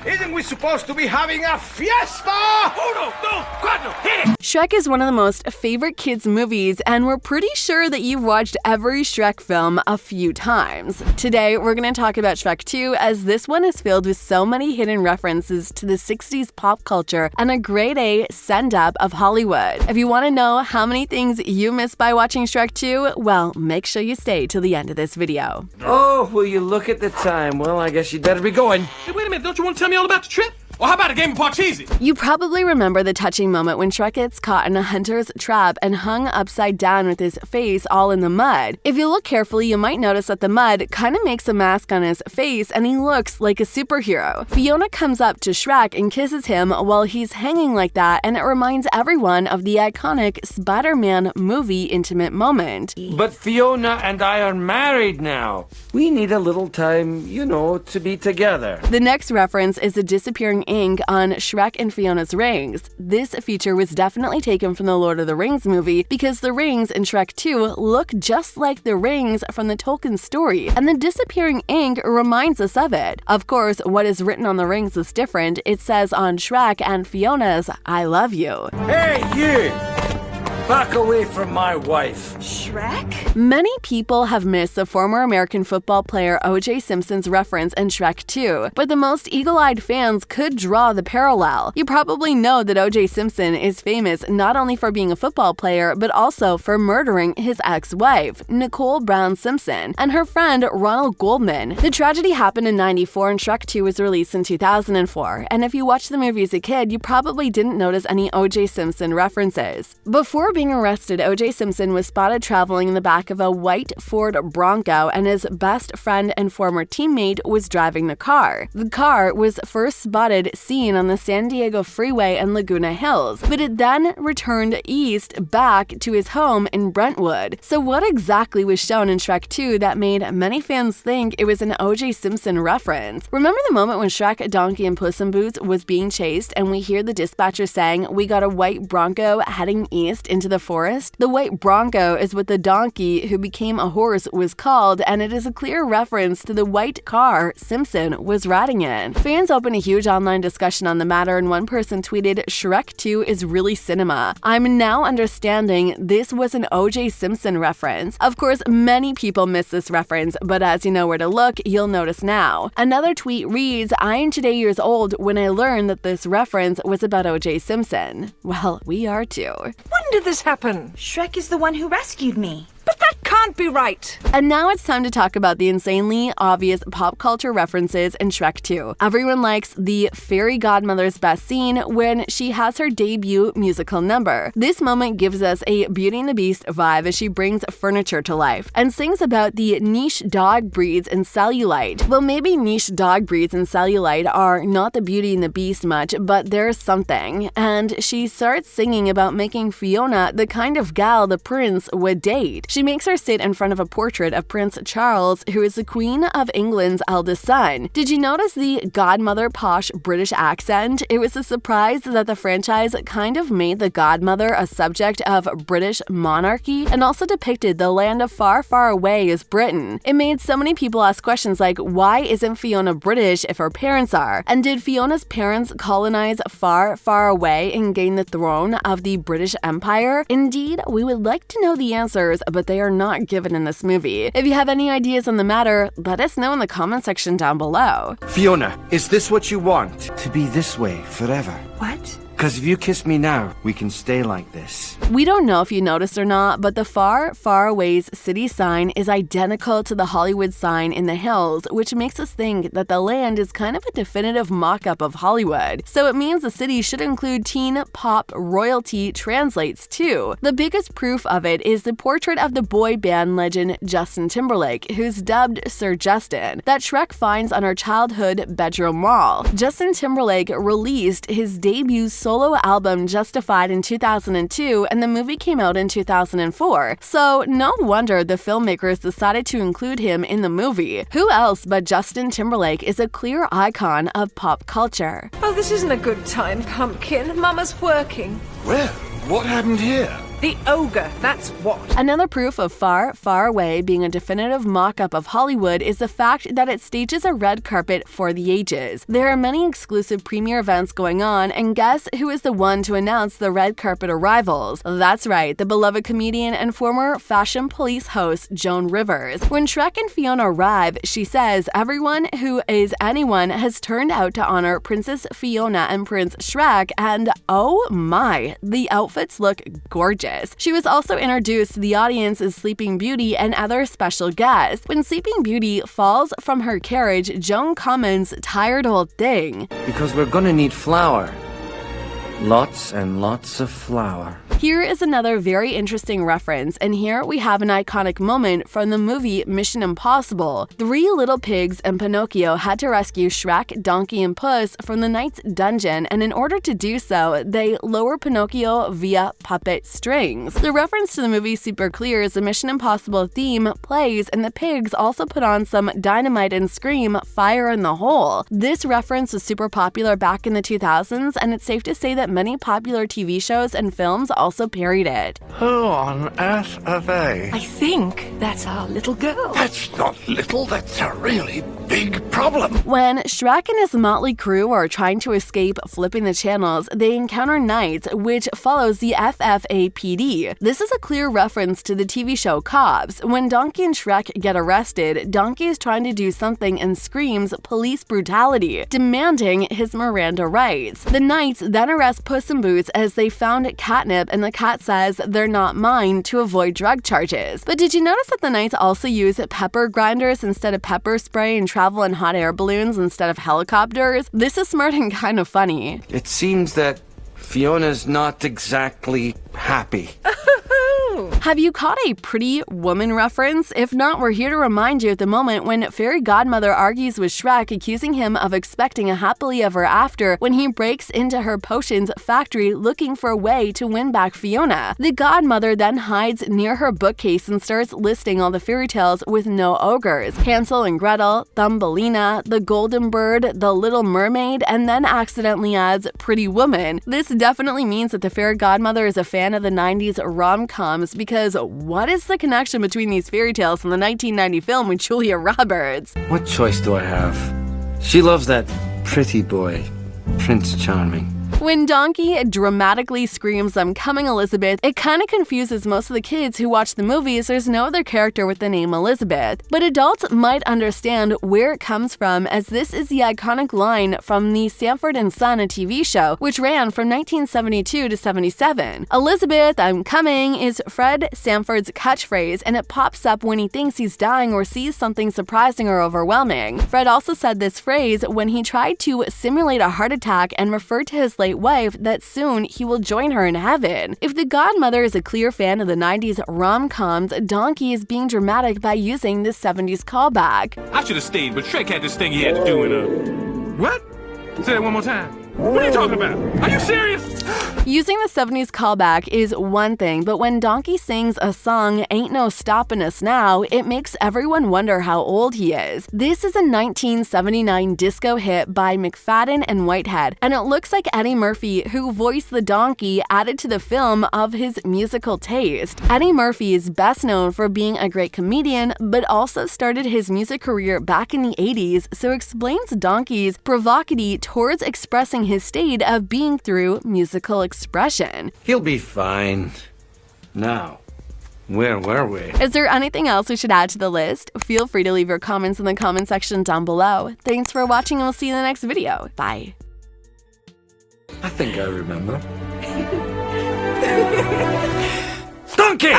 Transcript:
Isn't we supposed to be having a fiesta? Uno, dos, cuatro, hit it! Shrek is one of the most favorite kids' movies, and we're pretty sure that you've watched every Shrek film a few times. Today, we're going to talk about Shrek 2, as this one is filled with so many hidden references to the 60s pop culture and a grade A send-up of Hollywood. If you want to know how many things you missed by watching Shrek 2, well, make sure you stay till the end of this video. Oh, will you look at the time? Well, I guess you'd better be going. Hey, wait a minute, don't you want to tell me all about the trip? Or how about a game of Parcheesi? You probably remember the touching moment when Shrek gets caught in a hunter's trap and hung upside down with his face all in the mud. If you look carefully, you might notice that the mud kind of makes a mask on his face and he looks like a superhero. Fiona comes up to Shrek and kisses him while he's hanging like that, and it reminds everyone of the iconic Spider-Man movie intimate moment. But Fiona and I are married now. We need a little time, to be together. The next reference is the disappearing ink on Shrek and Fiona's rings. This feature was definitely taken from the Lord of the Rings movie because the rings in Shrek 2 look just like the rings from the Tolkien story, and the disappearing ink reminds us of it. Of course, what is written on the rings is different. It says on Shrek and Fiona's, "I love you." Hey, you! Back away from my wife. Shrek? Many people have missed the former American football player O.J. Simpson's reference in Shrek 2, but the most eagle-eyed fans could draw the parallel. You probably know that O.J. Simpson is famous not only for being a football player, but also for murdering his ex-wife, Nicole Brown Simpson, and her friend Ronald Goldman. The tragedy happened in '94 and Shrek 2 was released in 2004, and if you watched the movie as a kid, you probably didn't notice any O.J. Simpson references. Before being arrested, O.J. Simpson was spotted traveling in the back of a white Ford Bronco, and his best friend and former teammate was driving the car. The car was first spotted seen on the San Diego freeway and Laguna Hills, but it then returned east back to his home in Brentwood. So what exactly was shown in Shrek 2 that made many fans think it was an O.J. Simpson reference? Remember the moment when Shrek, Donkey, and Puss in Boots was being chased and we hear the dispatcher saying, "We got a white Bronco heading east into the forest"? The white Bronco is what the donkey who became a horse was called, and it is a clear reference to the white car Simpson was riding in. Fans opened a huge online discussion on the matter, and one person tweeted, "Shrek 2 is really cinema. I'm now understanding this was an O.J. Simpson reference." Of course, many people miss this reference, but as you know where to look, you'll notice now. Another tweet reads, "I am today years old when I learned that this reference was about O.J. Simpson." Well, we are too. When did this happen? Shrek is the one who rescued me. But that can't be right! And now it's time to talk about the insanely obvious pop culture references in Shrek 2. Everyone likes the fairy godmother's best scene when she has her debut musical number. This moment gives us a Beauty and the Beast vibe as she brings furniture to life and sings about the niche dog breeds and cellulite. Well, maybe niche dog breeds and cellulite are not the Beauty and the Beast much, but there's something. And she starts singing about making Fiona the kind of gal the prince would date. She makes her sit in front of a portrait of Prince Charles, who is the Queen of England's eldest son. Did you notice the Godmother posh British accent? It was a surprise that the franchise kind of made the Godmother a subject of British monarchy and also depicted the land of far, far away as Britain. It made so many people ask questions like, why isn't Fiona British if her parents are? And did Fiona's parents colonize far, far away and gain the throne of the British Empire? Indeed, we would like to know the answers, but they are not given in this movie. If you have any ideas on the matter, let us know in the comment section down below. Fiona, is this what you want? To be this way forever? What? Because if you kiss me now, we can stay like this. We don't know if you noticed or not, but the Far, Far Away's city sign is identical to the Hollywood sign in the hills, which makes us think that the land is kind of a definitive mock-up of Hollywood. So it means the city should include teen pop royalty translates too. The biggest proof of it is the portrait of the boy band legend Justin Timberlake, who's dubbed Sir Justin, that Shrek finds on her childhood bedroom wall. Justin Timberlake released his debut solo album Justified in 2002, and the movie came out in 2004. So no wonder the filmmakers decided to include him in the movie. Who else but Justin Timberlake is a clear icon of pop culture? Oh, this isn't a good time, Pumpkin. Mama's working. Well, what happened here? The ogre, that's what. Another proof of Far, Far Away being a definitive mock-up of Hollywood is the fact that it stages a red carpet for the ages. There are many exclusive premiere events going on, and guess who is the one to announce the red carpet arrivals? That's right, the beloved comedian and former Fashion Police host Joan Rivers. When Shrek and Fiona arrive, she says everyone who is anyone has turned out to honor Princess Fiona and Prince Shrek, and oh my, the outfits look gorgeous. She was also introduced to the audience as Sleeping Beauty and other special guests. When Sleeping Beauty falls from her carriage, Joan comments, "Tired old thing." Because we're gonna need flour. Lots and lots of flour. Here is another very interesting reference, and here we have an iconic moment from the movie Mission Impossible. Three little pigs and Pinocchio had to rescue Shrek, Donkey, and Puss from the knight's dungeon, and in order to do so, they lower Pinocchio via puppet strings. The reference to the movie is super clear as the Mission Impossible theme plays, and the pigs also put on some dynamite and scream, "Fire in the hole." This reference was super popular back in the 2000s, and it's safe to say that many popular TV shows and films also parried it. Who on earth are they? I think that's our little girl. That's not little, that's a really big problem. When Shrek and his motley crew are trying to escape flipping the channels, they encounter Knights, which follows the FFAPD. This is a clear reference to the TV show Cops. When Donkey and Shrek get arrested, Donkey is trying to do something and screams police brutality, demanding his Miranda rights. The Knights then arrest Puss in Boots as they found catnip, and the cat says they're not mine to avoid drug charges. But did you notice that the Knights also use pepper grinders instead of pepper spray and travel in hot air balloons instead of helicopters? This is smart and kind of funny. It seems that Fiona's not exactly happy. Have you caught a Pretty Woman reference? If not, we're here to remind you at the moment when Fairy Godmother argues with Shrek, accusing him of expecting a happily ever after when he breaks into her potions factory looking for a way to win back Fiona. The Godmother then hides near her bookcase and starts listing all the fairy tales with no ogres: Hansel and Gretel, Thumbelina, the Golden Bird, the Little Mermaid, and then accidentally adds Pretty Woman. This definitely means that the Fairy Godmother is a fan of the 90s rom-coms, because what is the connection between these fairy tales and the 1990 film with Julia Roberts? What choice do I have? She loves that pretty boy, Prince Charming. When Donkey dramatically screams, "I'm coming, Elizabeth," it kind of confuses most of the kids who watch the movies. There's no other character with the name Elizabeth. But adults might understand where it comes from, as this is the iconic line from the Sanford and Son, a TV show, which ran from 1972 to 77. "Elizabeth, I'm coming" is Fred Sanford's catchphrase, and it pops up when he thinks he's dying or sees something surprising or overwhelming. Fred also said this phrase when he tried to simulate a heart attack and referred to his late wife that soon he will join her in heaven. If the Godmother is a clear fan of the 90s rom-coms, Donkey is being dramatic by using the 70s callback. I should have stayed, but Shrek had this thing he had to do in a... What? Say that one more time. What are you talking about? Are you serious? Using the 70s callback is one thing, but when Donkey sings a song, Ain't No Stoppin' Us Now, it makes everyone wonder how old he is. This is a 1979 disco hit by McFadden and Whitehead, and it looks like Eddie Murphy, who voiced the donkey, added to the film of his musical taste. Eddie Murphy is best known for being a great comedian, but also started his music career back in the 80s, so explains Donkey's provocity towards expressing his state of being through musical expression. He'll be fine. Now, where were we? Is there anything else we should add to the list? Feel free to leave your comments in the comment section down below. Thanks for watching, and we'll see you in the next video. Bye. I think I remember. Donkey!